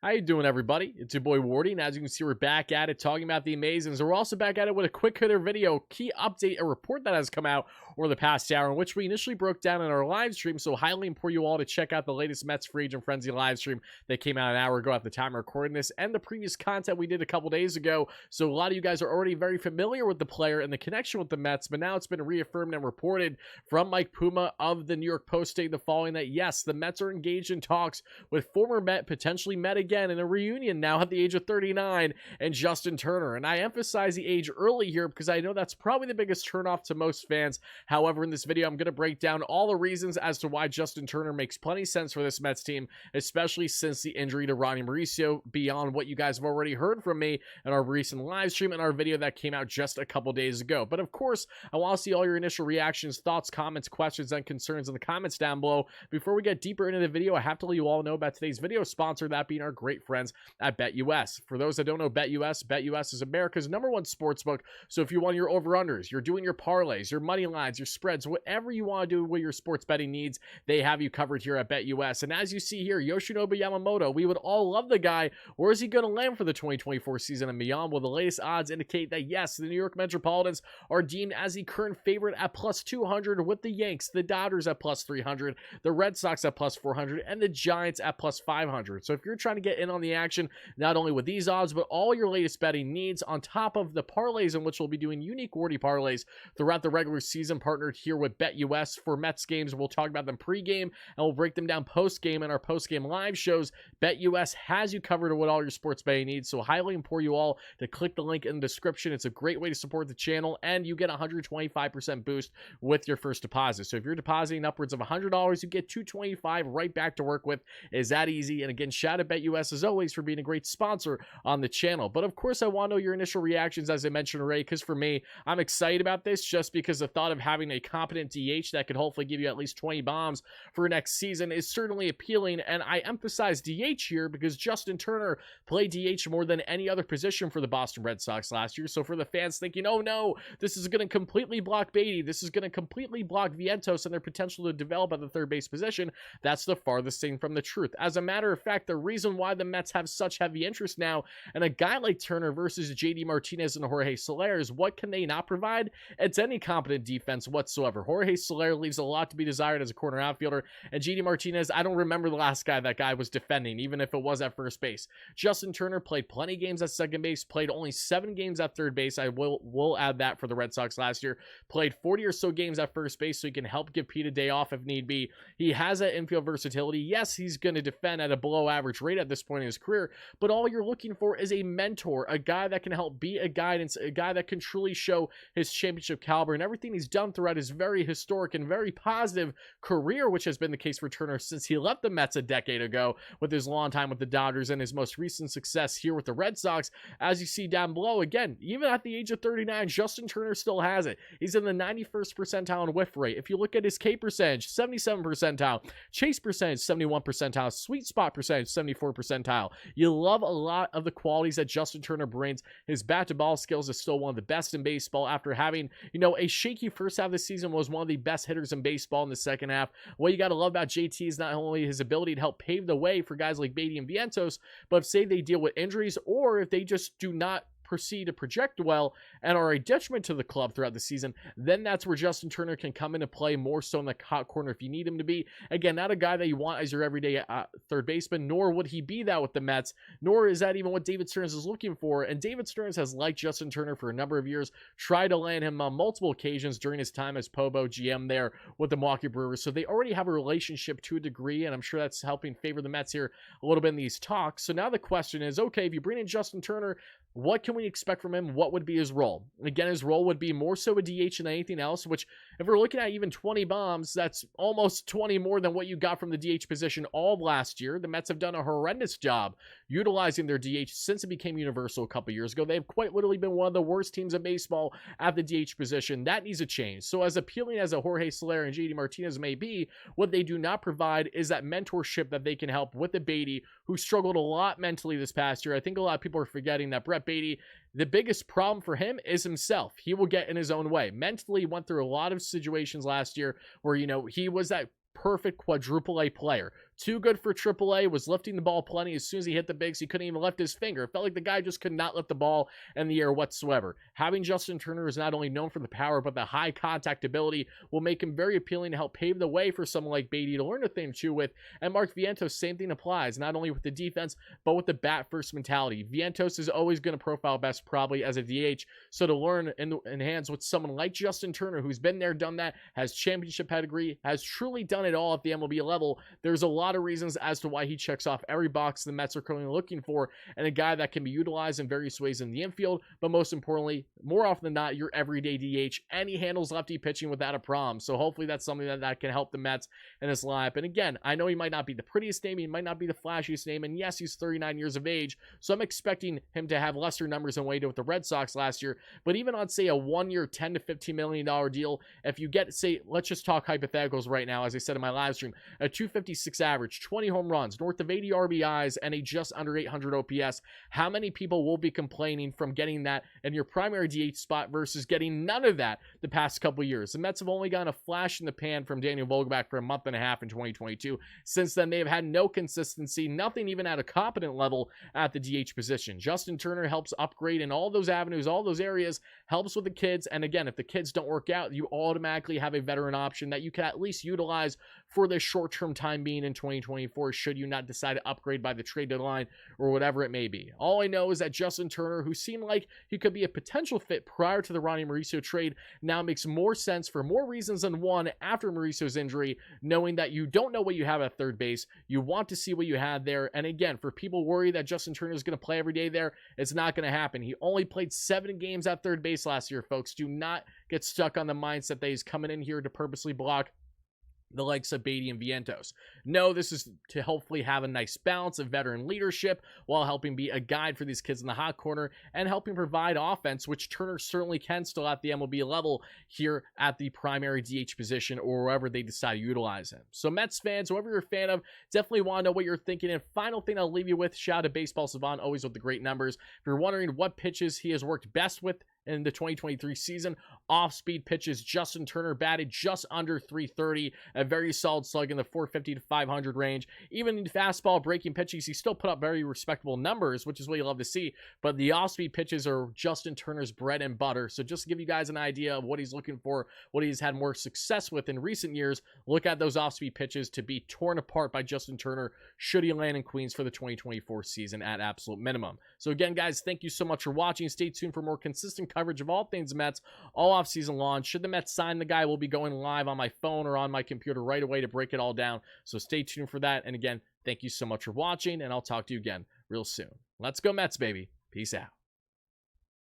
How you doing, everybody? It's your boy Wardy, and as you can see, we're back at it talking about the Amazings. We're also back at it with a quick hitter video, key update, a report that has come out over the past hour, in which we initially broke down in our live stream. So highly implore you all to check out the latest Mets Free Agent Frenzy live stream that came out an hour ago at the time of recording this, and the previous content we did a couple days ago. So a lot of you guys are already very familiar with the player and the connection with the Mets, but now it's been reaffirmed and reported from Mike Puma of the New York Post stating the following: that yes, the Mets are engaged in talks with former Met, potentially Met again, in a reunion now at the age of 39, and Justin Turner. And I emphasize the age early here because I know that's probably the biggest turnoff to most fans. However, in this video, I'm going to break down all the reasons as to why Justin Turner makes plenty of sense for this Mets team, especially since the injury to Ronnie Mauricio, beyond what you guys have already heard from me in our recent live stream and our video that came out just a couple days ago. But of course, I want to see all your initial reactions, thoughts, comments, questions, and concerns in the comments down below. Before we get deeper into the video, I have to let you all know about today's video sponsor, that being our great friends at BetUS. For those that don't know BetUS is America's #1 sportsbook. So if you want your over-unders, you're doing your parlays, your money lines, your spreads, whatever you want to do with your sports betting needs, they have you covered here at BetUS. And as you see here, Yoshinobu Yamamoto, we would all love the guy. Where is he going to land for the 2024 season and beyond? Well, the latest odds indicate that yes, the New York Metropolitans are deemed as the current favorite at plus 200, with the Yanks, the Dodgers at plus 300, the Red Sox at plus 400, and the Giants at plus 500. So if you're trying to get in on the action, not only with these odds, but all your latest betting needs, on top of the parlays, in which we'll be doing unique Wardy parlays throughout the regular season, partnered here with BetUS for Mets games. We'll talk about them pregame, and we'll break them down postgame in our postgame live shows. BetUS has you covered with all your sports betting needs, so highly implore you all to click the link in the description. It's a great way to support the channel, and you get a 125% boost with your first deposit. So if you're depositing upwards of $100, you get $225 right back to work with. Is that easy? And again, shout out BetUS as always for being a great sponsor on the channel. But of course, I want to know your initial reactions, as I mentioned already, because for me, I'm excited about this just because the thought of having a competent DH that could hopefully give you at least 20 bombs for next season is certainly appealing. And I emphasize DH here because Justin Turner played DH more than any other position for the Boston Red Sox last year. So for the fans thinking, oh no, this is going to completely block Beatty, this is going to completely block Vientos and their potential to develop at the third base position, that's the farthest thing from the truth. As a matter of fact, the reason why the Mets have such heavy interest now in a guy like Turner versus JD Martinez and Jorge Soler is, what can they not provide? It's any competent defense whatsoever. Jorge Soler leaves a lot to be desired as a corner outfielder, and JD Martinez, I don't remember the last guy that guy was defending, even if it was at first base. Justin Turner played plenty of games at second base, played only 7 games at third base. I will add that for the Red Sox last year. Played 40 or so games at first base, so he can help give Pete a day off if need be. He has that infield versatility. Yes, he's going to defend at a below average rate at this point in his career, but all you're looking for is a mentor, a guy that can help be a guidance, a guy that can truly show his championship caliber, and everything he's done throughout his very historic and very positive career, which has been the case for Turner since he left the Mets a decade ago, with his long time with the Dodgers and his most recent success here with the Red Sox. As you see down below, again, even at the age of 39, Justin Turner still has it. He's in the 91st percentile in whiff rate. If you look at his K percentage, 77 percentile, chase percentage, 71 percentile, sweet spot percentage, 74 percentile. You love a lot of the qualities that Justin Turner brings. His bat-to-ball skills is still one of the best in baseball after having, a shaky first half of the season. Was one of the best hitters in baseball in the second half. What you got to love about JT is not only his ability to help pave the way for guys like Beatty and Vientos, but if, say, they deal with injuries, or if they just do not proceed to project well and are a detriment to the club throughout the season, then that's where Justin Turner can come into play more so in the hot corner if you need him to be. Again, not a guy that you want as your everyday third baseman, nor would he be that with the Mets, nor is that even what David Stearns is looking for. And David Stearns has liked Justin Turner for a number of years, tried to land him on multiple occasions during his time as Pobo GM there with the Milwaukee Brewers. So they already have a relationship to a degree, and I'm sure that's helping favor the Mets here a little bit in these talks. So now the question is, okay, if you bring in Justin Turner, what can we expect from him? What would be his role? Again, his role would be more so a DH than anything else, which, if we're looking at even 20 bombs, that's almost 20 more than what you got from the DH position all of last year. The Mets have done a horrendous job utilizing their DH since it became universal a couple years ago. They've quite literally been one of the worst teams in baseball at the DH position. That needs a change. So as appealing as a Jorge Soler and JD Martinez may be, what they do not provide is that mentorship that they can help with the Beatty, who struggled a lot mentally this past year. I think a lot of people are forgetting that Brett Beatty, the biggest problem for him is himself. He will get in his own way. Mentally, went through a lot of situations last year where, he was that perfect quadruple A player. Too good for AAA, was lifting the ball plenty. As soon as he hit the bigs, he couldn't even lift his finger. It felt like the guy just could not lift the ball in the air whatsoever. Having Justin Turner, is not only known for the power, but the high contact ability, will make him very appealing to help pave the way for someone like Beatty to learn a thing or two with. And Mark Vientos, same thing applies, not only with the defense, but with the bat-first mentality. Vientos is always going to profile best probably as a DH, so to learn and enhance with someone like Justin Turner, who's been there, done that, has championship pedigree, has truly done it all at the MLB level, there's a lot of reasons as to why he checks off every box the Mets are currently looking for, and a guy that can be utilized in various ways in the infield, but most importantly, more often than not, your everyday DH, and he handles lefty pitching without a problem. So hopefully that's something that can help the Mets in this lineup. And again, I know he might not be the prettiest name, he might not be the flashiest name, and yes, he's 39 years of age, so I'm expecting him to have lesser numbers than what he did with the Red Sox last year. But even on, say, a 1-year $10 to $15 million deal, if you get, say, let's just talk hypotheticals right now, as I said in my live stream, a 256 average, 20 home runs, north of 80 RBIs, and a just under 800 OPS, how many people will be complaining from getting that in your primary DH spot versus getting none of that the past couple years? The Mets have only gotten a flash in the pan from Daniel Vogelbach for a month and a half in 2022. Since then, they have had no consistency, nothing even at a competent level at the DH position. Justin Turner helps upgrade in all those avenues, all those areas, helps with the kids, and again, if the kids don't work out, you automatically have a veteran option that you can at least utilize for this short-term time being in 2024, should you not decide to upgrade by the trade deadline or whatever it may be. All I know is that Justin Turner, who seemed like he could be a potential fit prior to the Ronnie Mauricio trade, now makes more sense for more reasons than one after Mauricio's injury, knowing that you don't know what you have at third base. You want to see what you had there. And again, for people worried that Justin Turner is going to play every day there, it's not going to happen. He only played 7 games at third base last year, folks. Do not get stuck on the mindset that he's coming in here to purposely block the likes of Beatty and Vientos. No, this is to hopefully have a nice balance of veteran leadership while helping be a guide for these kids in the hot corner and helping provide offense, which Turner certainly can still at the MLB level here at the primary DH position or wherever they decide to utilize him. So Mets fans, whoever you're a fan of, definitely want to know what you're thinking. And final thing I'll leave you with, shout out to Baseball Savant, always with the great numbers. If you're wondering what pitches he has worked best with in the 2023 season, off-speed pitches, Justin Turner batted just under 330, a very solid slug in the 450 to 500 range. Even in fastball breaking pitches, he still put up very respectable numbers, which is what you love to see, but the off-speed pitches are Justin Turner's bread and butter. So just to give you guys an idea of what he's looking for, what he's had more success with in recent years, look at those off-speed pitches to be torn apart by Justin Turner should he land in Queens for the 2024 season at absolute minimum. So again, guys, thank you so much for watching. Stay tuned for more consistent coverage of all things Mets all off-season long. Should the Mets sign the guy, we'll be going live on my phone or on my computer right away to break it all down. So stay tuned for that. And again, thank you so much for watching, and I'll talk to you again real soon. Let's go Mets, baby. Peace out.